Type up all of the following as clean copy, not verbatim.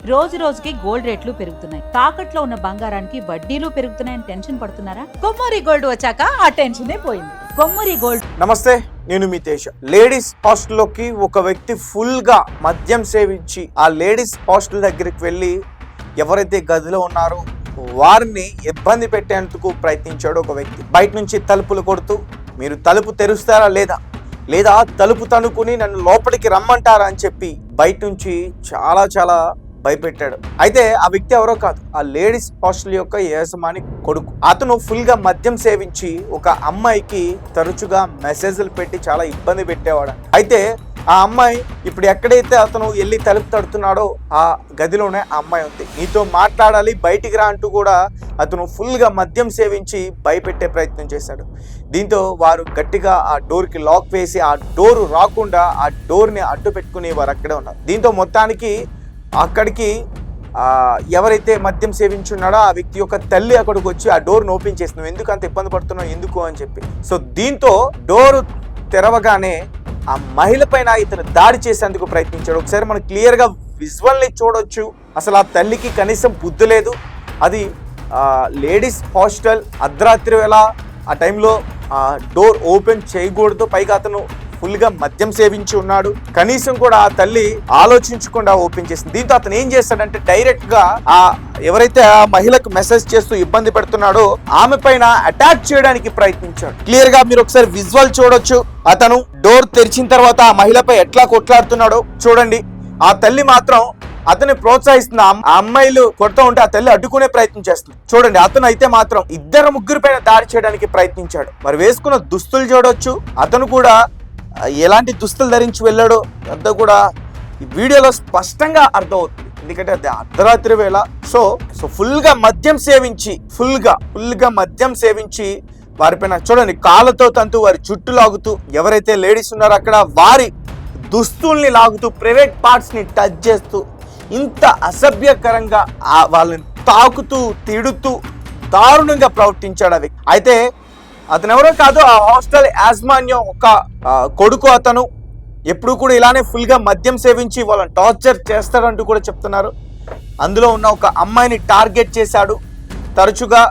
రోజు రోజుకి గోల్డ్ రేట్లు పెరుగుతున్నాయి. తాకట్లో ఉన్న బంగారానికి వడ్డీలు పెరుగుతున్నాయని టెన్షన్ పడుతున్నారా? కొమ్మూరి గోల్డ్ వచ్చాక ఆ టెన్షనే పోయింది. కొమ్మూరి గోల్డ్. నమస్తే, నేను మీ తేజ. లేడీస్ హాస్టల్లోకి ఒక వ్యక్తి ఫుల్ గా మద్యం సేవించి ఆ లేడీస్ హాస్టల్ దగ్గరికి వెళ్ళి ఎవరైతే గదిలో ఉన్నారో వారిని ఇబ్బంది పెట్టేందుకు ప్రయత్నించాడు ఒక వ్యక్తి. బయట నుంచి తలుపులు కొడుతూ మీరు తలుపు తెరుస్తారా లేదా తలుపు తనుకుని నన్ను లోపలికి రమ్మంటారా అని చెప్పి బయట నుంచి చాలా భయపెట్టాడు. అయితే ఆ వ్యక్తి ఎవరో కాదు, ఆ లేడీస్ హాస్టల్ యొక్క యజమాని కొడుకు. అతను ఫుల్ గా మద్యం సేవించి ఒక అమ్మాయికి తరచుగా మెసేజ్లు పెట్టి చాలా ఇబ్బంది పెట్టేవాడు. అయితే ఆ అమ్మాయి ఇప్పుడు ఎక్కడైతే అతను వెళ్ళి తలుపు తడుతున్నాడో ఆ గదిలోనే ఆ అమ్మాయి ఉంది. నీతో మాట్లాడాలి, బయటికి రా అంటూ కూడా అతను ఫుల్ గా మద్యం సేవించి భయపెట్టే ప్రయత్నం చేశాడు. దీంతో వారు గట్టిగా ఆ డోర్కి లాక్ వేసి ఆ డోరు రాకుండా ఆ డోర్ని అడ్డు పెట్టుకుని వారు అక్కడే ఉన్నారు. దీంతో మొత్తానికి అక్కడికి ఎవరైతే మద్యం సేవించున్నాడో ఆ వ్యక్తి యొక్క తల్లి అక్కడికి వచ్చి ఆ డోర్ను ఓపెన్ చేస్తున్నావు, ఎందుకు అంత ఇబ్బంది పడుతున్నావు ఎందుకు అని చెప్పి. సో దీంతో డోరు తెరవగానే ఆ మహిళ పైన ఇతను దాడి చేసేందుకు ప్రయత్నించాడు. ఒకసారి మనం క్లియర్గా విజువల్ని చూడొచ్చు. అసలు ఆ తల్లికి కనీసం బుద్ధి లేదు. అది లేడీస్ హాస్టల్, అర్ధరాత్రి వేళ ఆ టైంలో డోర్ ఓపెన్ చేయకూడదు. పైగా అతను ఫుల్గా మద్యం సేవించి ఉన్నాడు. కనీసం కూడా ఆ తల్లి ఆలోచించకుండా ఓపెన్ చేసింది. దీంతో అతను ఏం చేస్తాడంటే డైరెక్ట్ గా ఎవరైతే ఆ మహిళకు మెసేజ్ చేస్తూ ఇబ్బంది పెడుతున్నాడో ఆమె పైన అటాక్ చేయడానికి ప్రయత్నించాడు. క్లియర్ గా మీరు ఒకసారి విజువల్ చూడొచ్చు. అతను డోర్ తెరిచిన తర్వాత ఆ మహిళపై ఎట్లా కొట్లాడుతున్నాడో చూడండి. ఆ తల్లి మాత్రం అతన్ని ప్రోత్సహిస్తుంది. ఆ అమ్మాయిలు కొడుతూ ఉంటే ఆ తల్లి అడ్డుకునే ప్రయత్నం చేస్తుంది. చూడండి, అతను అయితే మాత్రం ముగ్గురు పైన దాడి చేయడానికి ప్రయత్నించాడు. మరి వేసుకున్న దుస్తులు చూడొచ్చు. అతను కూడా ఎలాంటి దుస్తులు ధరించి వెళ్ళాడో అంతా కూడా ఈ వీడియోలో స్పష్టంగా అర్థమవుతుంది. ఎందుకంటే అది అర్ధరాత్రి వేళ. సో ఫుల్ గా మద్యం సేవించి వారిపైన చూడండి కాళ్ళతో తంతూ వారి జుట్టు లాగుతూ, ఎవరైతే లేడీస్ ఉన్నారో అక్కడ వారి దుస్తుల్ని లాగుతూ, ప్రైవేట్ పార్ట్స్ ని టచ్ చేస్తూ, ఇంత అసభ్యకరంగా వాళ్ళని తాకుతూ తిడుతూ దారుణంగా ప్రవర్తించాడు అవి. అయితే అతను ఎవరో కాదు, ఆ హాస్టల్ యాజమాన్యం ఒక కొడుకు. అతను ఎప్పుడు కూడా ఇలానే ఫుల్ గా మద్యం సేవించి వాళ్ళని టార్చర్ చేస్తాడంటూ కూడా చెప్తున్నారు. అందులో ఉన్న ఒక అమ్మాయిని టార్గెట్ చేశాడు. తరచుగా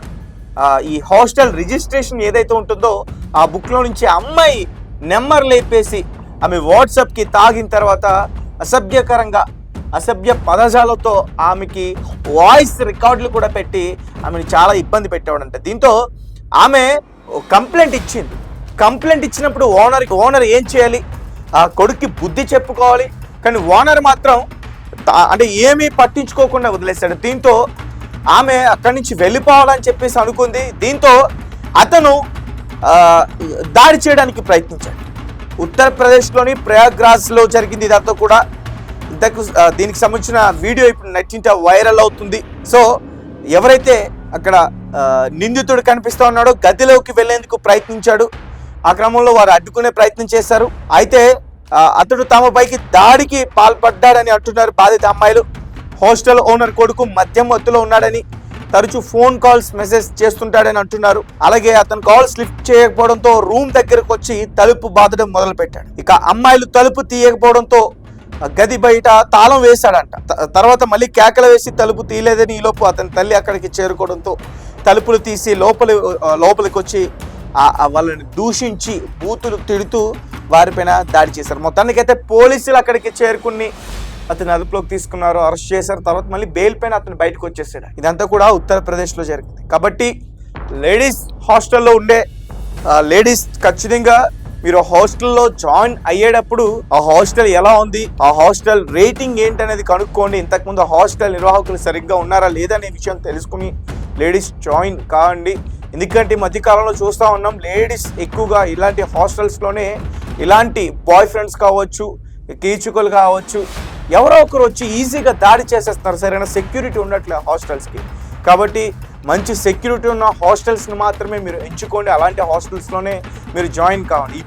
ఈ హాస్టల్ రిజిస్ట్రేషన్ ఏదైతే ఉంటుందో ఆ బుక్ లో నుంచి అమ్మాయి నెంబర్ లేపేసి ఆమె వాట్సాప్ కి తాగిన తర్వాత అసభ్య పదజాలతో ఆమెకి వాయిస్ రికార్డులు కూడా పెట్టి ఆమెను చాలా ఇబ్బంది పెట్టేవాడంట. దీంతో ఆమె కంప్లైంట్ ఇచ్చినప్పుడు ఓనర్ ఏం చేయాలి? ఆ కొడుక్కి బుద్ధి చెప్పుకోవాలి. కానీ ఓనర్ మాత్రం అంటే ఏమీ పట్టించుకోకుండా వదిలేశాడు. దీంతో ఆమె అక్కడి నుంచి వెళ్ళిపోవాలని చెప్పేసి అనుకుంది. దీంతో అతను దాడి చేయడానికి ప్రయత్నించాడు. ఉత్తరప్రదేశ్లోని ప్రయాగ్రాజ్లో జరిగింది ఇదంతా కూడా. దీనికి సంబంధించిన వీడియో ఇప్పుడు నెట్టింట వైరల్ అవుతుంది. సో ఎవరైతే అక్కడ నిందితుడు కనిపిస్తూ ఉన్నాడో గదిలోకి వెళ్లేందుకు ప్రయత్నించాడు. ఆ క్రమంలో వారు అడ్డుకునే ప్రయత్నం చేశారు. అయితే అతడు తమ పైకి దాడికి పాల్పడ్డాడని అంటున్నారు బాధిత అమ్మాయిలు. హాస్టల్ ఓనర్ కొడుకు మద్యం మత్తులో ఉన్నాడని, తరచూ ఫోన్ కాల్స్ మెసేజ్ చేస్తుంటాడని అంటున్నారు. అలాగే అతను కాల్స్ లిఫ్ట్ చేయకపోవడంతో రూమ్ దగ్గరకు వచ్చి తలుపు బాదడం మొదలు పెట్టాడు. ఇక అమ్మాయిలు తలుపు తీయకపోవడంతో గది బయట తాళం వేశాడంట. తర్వాత మళ్ళీ కేకలు వేసి తలుపు తీయలేదని ఈలోపు అతని తల్లి అక్కడికి చేరుకోవడంతో తలుపులు తీసి లోపలికి వచ్చి వాళ్ళని దూషించి బూతులు తిడుతూ వారిపైన దాడి చేశారు. మొత్తానికైతే పోలీసులు అక్కడికి చేరుకుని అతని అదుపులోకి తీసుకున్నారు, అరెస్ట్ చేశారు. తర్వాత మళ్ళీ బెయిల్ పైన అతను బయటకు వచ్చేసాడు. ఇదంతా కూడా ఉత్తరప్రదేశ్లో జరిగింది. కాబట్టి లేడీస్ హాస్టల్లో ఉండే లేడీస్ ఖచ్చితంగా మీరు హాస్టల్లో జాయిన్ అయ్యేటప్పుడు ఆ హాస్టల్ ఎలా ఉంది, ఆ హాస్టల్ రేటింగ్ ఏంటనేది కనుక్కోండి. ఇంతకుముందు హాస్టల్ నిర్వాహకులు సరిగ్గా ఉన్నారా లేదా అనే విషయం తెలుసుకుని లేడీస్ జాయిన్ కావండి. ఎందుకంటే ఈ మధ్యకాలంలో చూస్తూ ఉన్నాం, లేడీస్ ఎక్కువగా ఇలాంటి హాస్టల్స్లోనే ఇలాంటి బాయ్ ఫ్రెండ్స్ కావచ్చు, కీచుకలు కావచ్చు, ఎవరో ఒకరు వచ్చి ఈజీగా దాడి చేసేస్తున్నారు. సరైన సెక్యూరిటీ ఉండట్లే హాస్టల్స్కి. కాబట్టి మంచి సెక్యూరిటీ ఉన్న హాస్టల్స్ని మాత్రమే మీరు ఎంచుకోండి. అలాంటి హాస్టల్స్లోనే మీరు జాయిన్ కావండి.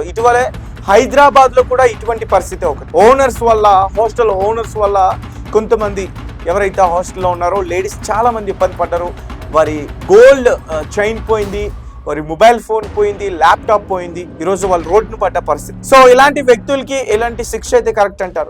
ఇటీవలే హైదరాబాద్లో కూడా ఇటువంటి పరిస్థితి ఒకటి. హాస్టల్ ఓనర్స్ వల్ల కొంతమంది ఎవరైతే హాస్టల్లో ఉన్నారో లేడీస్ చాలామంది ఇబ్బంది పడ్డారు. వారి గోల్డ్ చైన్ పోయింది, వారి మొబైల్ ఫోన్ పోయింది, ల్యాప్టాప్ పోయింది. ఈరోజు వాళ్ళు రోడ్డును పడ్డ పరిస్థితి. సో ఇలాంటి వ్యక్తులకి ఎలాంటి శిక్ష అయితే కరెక్ట్ అంటారు?